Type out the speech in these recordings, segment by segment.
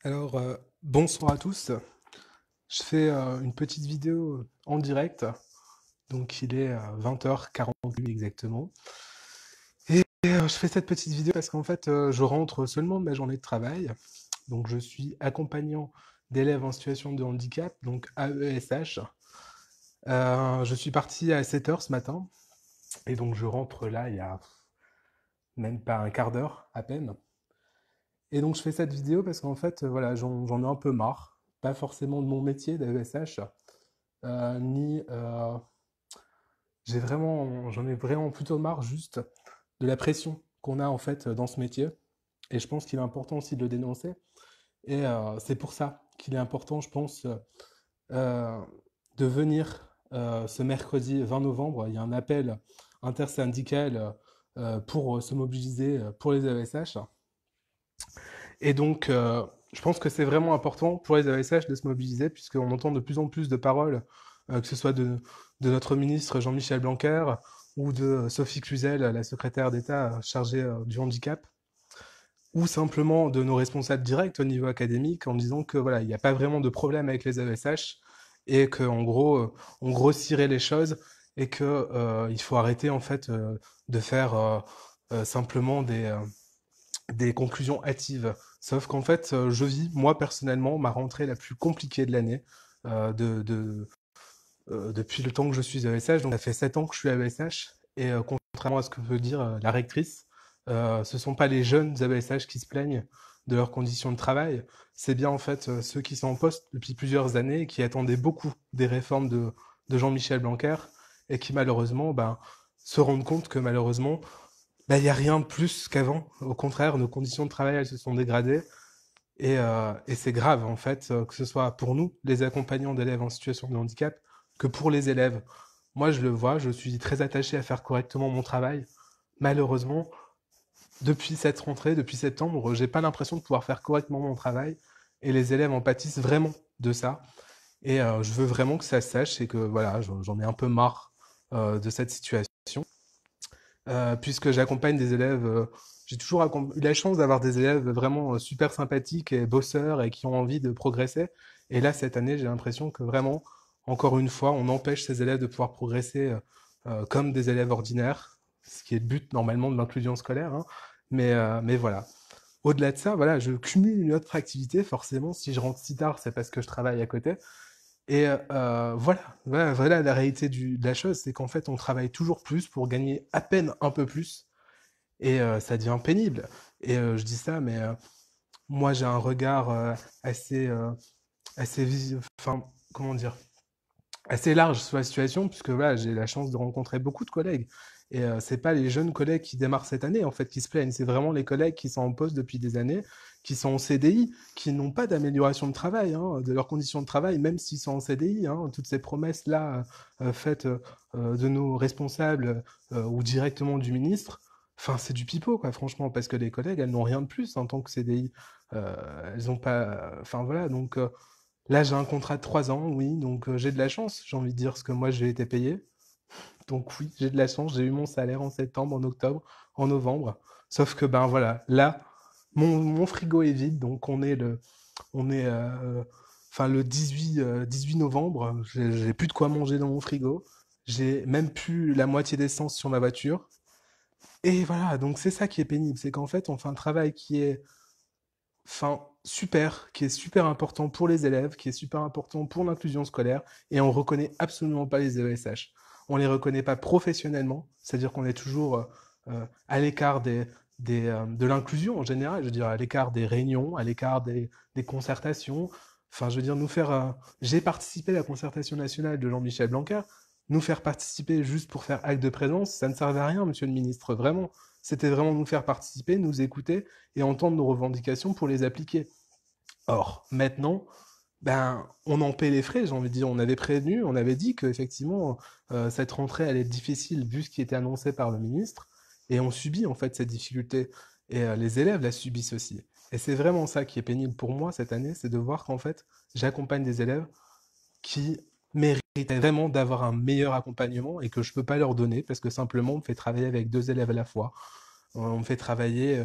Alors, bonsoir à tous. Je fais une petite vidéo en direct. Donc, il est 20h48 exactement. Et je fais cette petite vidéo parce qu'en fait, je rentre seulement de ma journée de travail. Donc, je suis accompagnant d'élèves en situation de handicap, donc AESH. Je suis parti à 7h ce matin. Et donc, je rentre là il y a même pas un quart d'heure à peine. Et donc, je fais cette vidéo parce qu'en fait, voilà, j'en ai un peu marre. Pas forcément de mon métier d'AESH, ni j'en ai vraiment plutôt marre juste de la pression qu'on a en fait dans ce métier. Et je pense qu'il est important aussi de le dénoncer. Et c'est pour ça qu'il est important, je pense, euh, de venir ce mercredi 20 novembre. Il y a un appel intersyndical pour se mobiliser pour les AESH. Et donc, je pense que c'est vraiment important pour les AESH de se mobiliser, puisqu'on entend de plus en plus de paroles, que ce soit de notre ministre Jean-Michel Blanquer ou de Sophie Cluzel, la secrétaire d'État chargée du handicap, ou simplement de nos responsables directs au niveau académique, en disant que voilà, il n'y a pas vraiment de problème avec les AESH et qu'en gros, on grossirait les choses et que il faut arrêter en fait de faire simplement des conclusions hâtives. Sauf qu'en fait, je vis, moi personnellement, ma rentrée la plus compliquée de l'année, depuis le temps que je suis AESH. Donc ça fait 7 ans que je suis AESH. Et contrairement à ce que veut dire la rectrice, ce ne sont pas les jeunes AESH qui se plaignent de leurs conditions de travail. C'est bien en fait ceux qui sont en poste depuis plusieurs années et qui attendaient beaucoup des réformes de Jean-Michel Blanquer et qui malheureusement se rendent compte que malheureusement il n'y a rien de plus qu'avant. Au contraire, nos conditions de travail, elles se sont dégradées. Et c'est grave, en fait, que ce soit pour nous, les accompagnants d'élèves en situation de handicap, que pour les élèves. Moi, je le vois, je suis très attaché à faire correctement mon travail. Malheureusement, depuis cette rentrée, depuis septembre, j'ai pas l'impression de pouvoir faire correctement mon travail. Et les élèves en pâtissent vraiment de ça. Et je veux vraiment que ça se sache et que voilà, j'en ai un peu marre de cette situation. Puisque j'accompagne des élèves. J'ai toujours eu la chance d'avoir des élèves vraiment super sympathiques et bosseurs et qui ont envie de progresser. Et là, cette année, j'ai l'impression que vraiment, encore une fois, on empêche ces élèves de pouvoir progresser comme des élèves ordinaires, ce qui est le but normalement de l'inclusion scolaire, hein. Mais voilà. Au-delà de ça, voilà, je cumule une autre activité. Forcément, si je rentre si tard, c'est parce que je travaille à côté. Et voilà la réalité de la chose, c'est qu'en fait, on travaille toujours plus pour gagner à peine un peu plus, et ça devient pénible. Et je dis ça, mais moi, j'ai un regard assez, enfin, comment dire, assez large sur la situation, puisque voilà, j'ai la chance de rencontrer beaucoup de collègues. Et c'est pas les jeunes collègues qui démarrent cette année, en fait, qui se plaignent. C'est vraiment les collègues qui sont en poste depuis des années, qui sont en CDI, qui n'ont pas d'amélioration de travail, hein, de leurs conditions de travail, même s'ils sont en CDI. Hein. Toutes ces promesses-là faites de nos responsables ou directement du ministre, enfin, c'est du pipeau, quoi, franchement, parce que les collègues, elles n'ont rien de plus en tant que CDI. Elles ont pas. Enfin, voilà, donc. Là, j'ai un contrat de 3 ans, oui, donc j'ai de la chance, j'ai envie de dire, parce que moi, j'ai été payé. Donc oui, j'ai de la chance, j'ai eu mon salaire en septembre, en octobre, en novembre. Sauf que, ben voilà, là, mon frigo est vide, donc on est enfin, le 18 novembre, j'ai plus de quoi manger dans mon frigo. J'ai même plus la moitié d'essence sur ma voiture. Et voilà, donc c'est ça qui est pénible, c'est qu'en fait, on fait un travail qui est enfin, super, qui est super important pour les élèves, qui est super important pour l'inclusion scolaire, et on reconnaît absolument pas les ESH. On les reconnaît pas professionnellement, c'est-à-dire qu'on est toujours à l'écart de l'inclusion en général, je veux dire à l'écart des réunions, à l'écart des concertations. Enfin, je veux dire, j'ai participé à la concertation nationale de Jean-Michel Blanquer. Nous faire participer juste pour faire acte de présence, ça ne servait à rien, monsieur le ministre, vraiment. C'était vraiment nous faire participer, nous écouter et entendre nos revendications pour les appliquer. Or, maintenant, on en paie les frais, j'ai envie de dire. On avait prévenu, on avait dit qu'effectivement, cette rentrée allait être difficile vu ce qui était annoncé par le ministre, et on subit en fait cette difficulté. Et les élèves la subissent aussi. Et c'est vraiment ça qui est pénible pour moi cette année, c'est de voir qu'en fait, j'accompagne des élèves qui méritaient vraiment d'avoir un meilleur accompagnement et que je ne peux pas leur donner parce que simplement on me fait travailler avec deux élèves à la fois. On me fait travailler.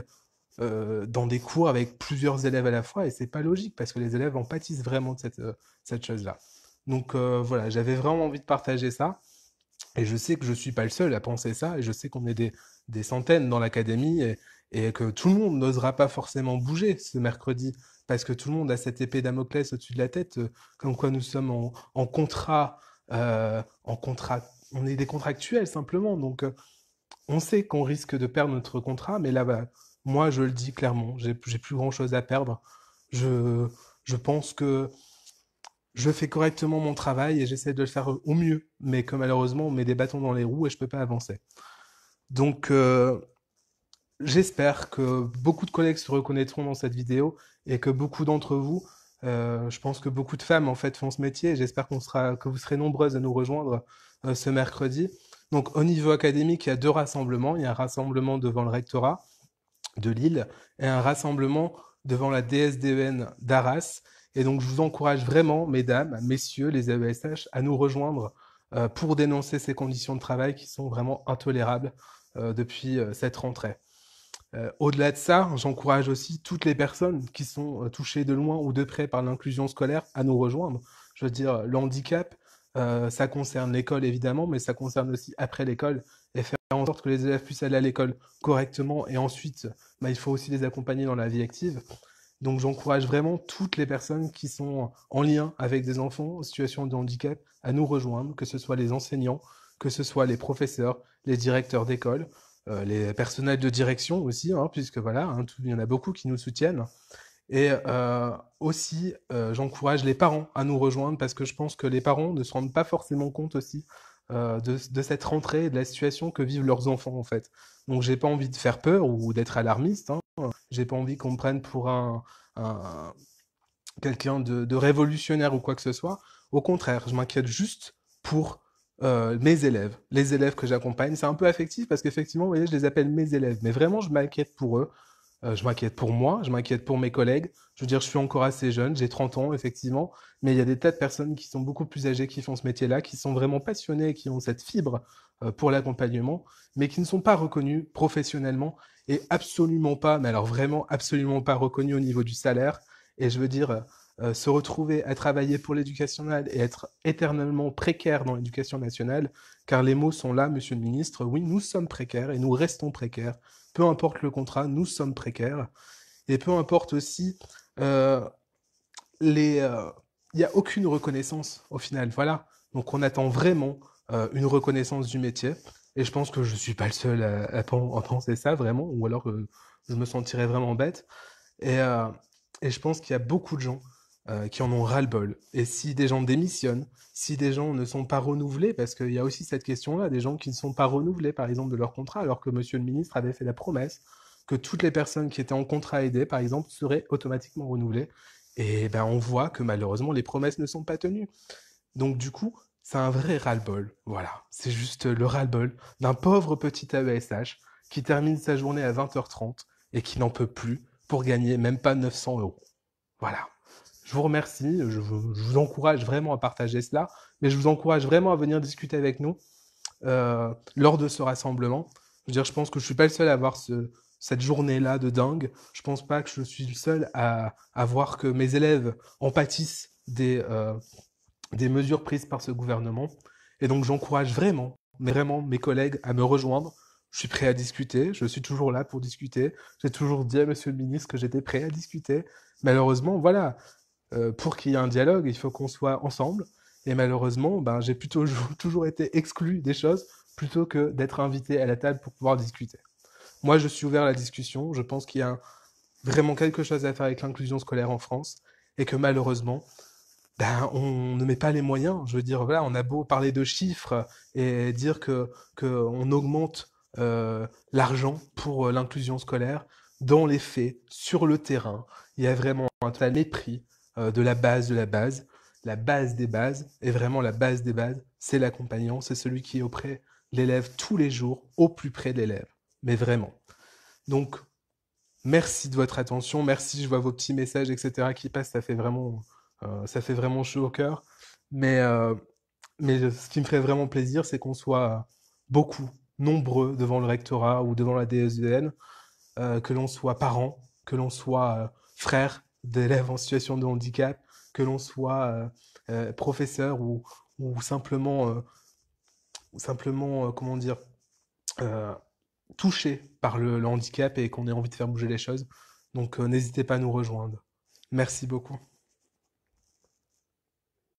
dans des cours avec plusieurs élèves à la fois, et c'est pas logique, parce que les élèves en pâtissent vraiment de cette chose-là. Donc voilà, j'avais vraiment envie de partager ça, et je sais que je suis pas le seul à penser ça, et je sais qu'on est des centaines dans l'académie, et que tout le monde n'osera pas forcément bouger ce mercredi, parce que tout le monde a cette épée Damoclès au-dessus de la tête, comme quoi nous sommes en contrat, en contrat, on est des contractuels simplement, donc on sait qu'on risque de perdre notre contrat, mais là, bah, moi, je le dis clairement, j'ai plus grand-chose à perdre. Je, je pense que je fais correctement mon travail et j'essaie de le faire au mieux, mais que malheureusement, on met des bâtons dans les roues et je peux pas avancer. Donc, j'espère que beaucoup de collègues se reconnaîtront dans cette vidéo et que beaucoup d'entre vous, je pense que beaucoup de femmes en fait font ce métier et j'espère que vous serez nombreuses à nous rejoindre ce mercredi. Donc au niveau académique, il y a deux rassemblements. Il y a un rassemblement devant le rectorat de Lille et un rassemblement devant la DSDEN d'Arras. Et donc je vous encourage vraiment, mesdames, messieurs, les AESH, à nous rejoindre pour dénoncer ces conditions de travail qui sont vraiment intolérables depuis cette rentrée. Au-delà de ça, j'encourage aussi toutes les personnes qui sont touchées de loin ou de près par l'inclusion scolaire à nous rejoindre. Je veux dire, le handicap, ça concerne l'école évidemment, mais ça concerne aussi après l'école et faire en sorte que les élèves puissent aller à l'école correctement et ensuite, bah, il faut aussi les accompagner dans la vie active. Donc j'encourage vraiment toutes les personnes qui sont en lien avec des enfants en situation de handicap à nous rejoindre, que ce soit les enseignants, que ce soit les professeurs, les directeurs d'école, les personnels de direction aussi, hein, puisque voilà, hein, il y en a beaucoup qui nous soutiennent. Et aussi, j'encourage les parents à nous rejoindre parce que je pense que les parents ne se rendent pas forcément compte aussi de cette rentrée et de la situation que vivent leurs enfants en fait. Donc j'ai pas envie de faire peur ou d'être alarmiste, hein. J'ai pas envie qu'on me prenne pour un quelqu'un de révolutionnaire ou quoi que ce soit. Au contraire, je m'inquiète juste pour mes élèves, les élèves que j'accompagne. C'est un peu affectif parce qu'effectivement, vous voyez, je les appelle mes élèves, mais vraiment, je m'inquiète pour eux. Je m'inquiète pour moi, je m'inquiète pour mes collègues. Je veux dire, je suis encore assez jeune, j'ai 30 ans, effectivement, mais il y a des tas de personnes qui sont beaucoup plus âgées qui font ce métier-là, qui sont vraiment passionnées, qui ont cette fibre pour l'accompagnement, mais qui ne sont pas reconnues professionnellement et absolument pas, mais alors vraiment absolument pas reconnues au niveau du salaire. Et je veux dire, se retrouver à travailler pour l'éducation nationale et être éternellement précaire dans l'éducation nationale, car les mots sont là, monsieur le ministre, oui, nous sommes précaires et nous restons précaires. Peu importe le contrat, nous sommes précaires. Et peu importe aussi euh, les... Il n'y a aucune reconnaissance au final, voilà. Donc on attend vraiment une reconnaissance du métier. Et je pense que je ne suis pas le seul à penser ça, vraiment, ou alors je me sentirais vraiment bête. Et, euh, et je pense qu'il y a beaucoup de gens qui en ont ras-le-bol. Et si des gens démissionnent, si des gens ne sont pas renouvelés, parce qu'il y a aussi cette question-là, des gens qui ne sont pas renouvelés, par exemple, de leur contrat, alors que Monsieur le ministre avait fait la promesse que toutes les personnes qui étaient en contrat aidé, par exemple, seraient automatiquement renouvelées. Et ben, on voit que malheureusement, les promesses ne sont pas tenues. Donc du coup, c'est un vrai ras-le-bol. Voilà, c'est juste le ras-le-bol d'un pauvre petit AESH qui termine sa journée à 20h30 et qui n'en peut plus pour gagner même pas 900 euros. Voilà. Je vous remercie, je vous encourage vraiment à partager cela, mais je vous encourage vraiment à venir discuter avec nous lors de ce rassemblement. Je veux dire, je pense que je suis pas le seul à avoir cette journée-là de dingue. Je pense pas que je suis le seul à voir que mes élèves en pâtissent des mesures prises par ce gouvernement. Et donc j'encourage vraiment, mais vraiment mes collègues à me rejoindre. Je suis prêt à discuter, je suis toujours là pour discuter. J'ai toujours dit à Monsieur le ministre que j'étais prêt à discuter. Malheureusement, voilà, pour qu'il y ait un dialogue, il faut qu'on soit ensemble. Et malheureusement, ben, j'ai plutôt toujours été exclu des choses plutôt que d'être invité à la table pour pouvoir discuter. Moi, je suis ouvert à la discussion. Je pense qu'il y a vraiment quelque chose à faire avec l'inclusion scolaire en France et que malheureusement, ben, on ne met pas les moyens. Je veux dire, voilà, on a beau parler de chiffres et dire que on augmente l'argent pour l'inclusion scolaire. Dans les faits, sur le terrain, il y a vraiment un total mépris de la base de la base. La base des bases, et vraiment la base des bases, c'est l'accompagnant, c'est celui qui est auprès de l'élève tous les jours, au plus près de l'élève. Mais vraiment. Donc, merci de votre attention, merci, je vois vos petits messages, etc. qui passent, ça fait vraiment chaud au cœur. Mais, euh, mais ce qui me ferait vraiment plaisir, c'est qu'on soit beaucoup, nombreux devant le rectorat ou devant la DSEN que l'on soit parent, que l'on soit frère d'élèves en situation de handicap, que l'on soit professeur ou simplement comment dire, euh, touché par le handicap et qu'on ait envie de faire bouger les choses. Donc n'hésitez pas à nous rejoindre. Merci beaucoup.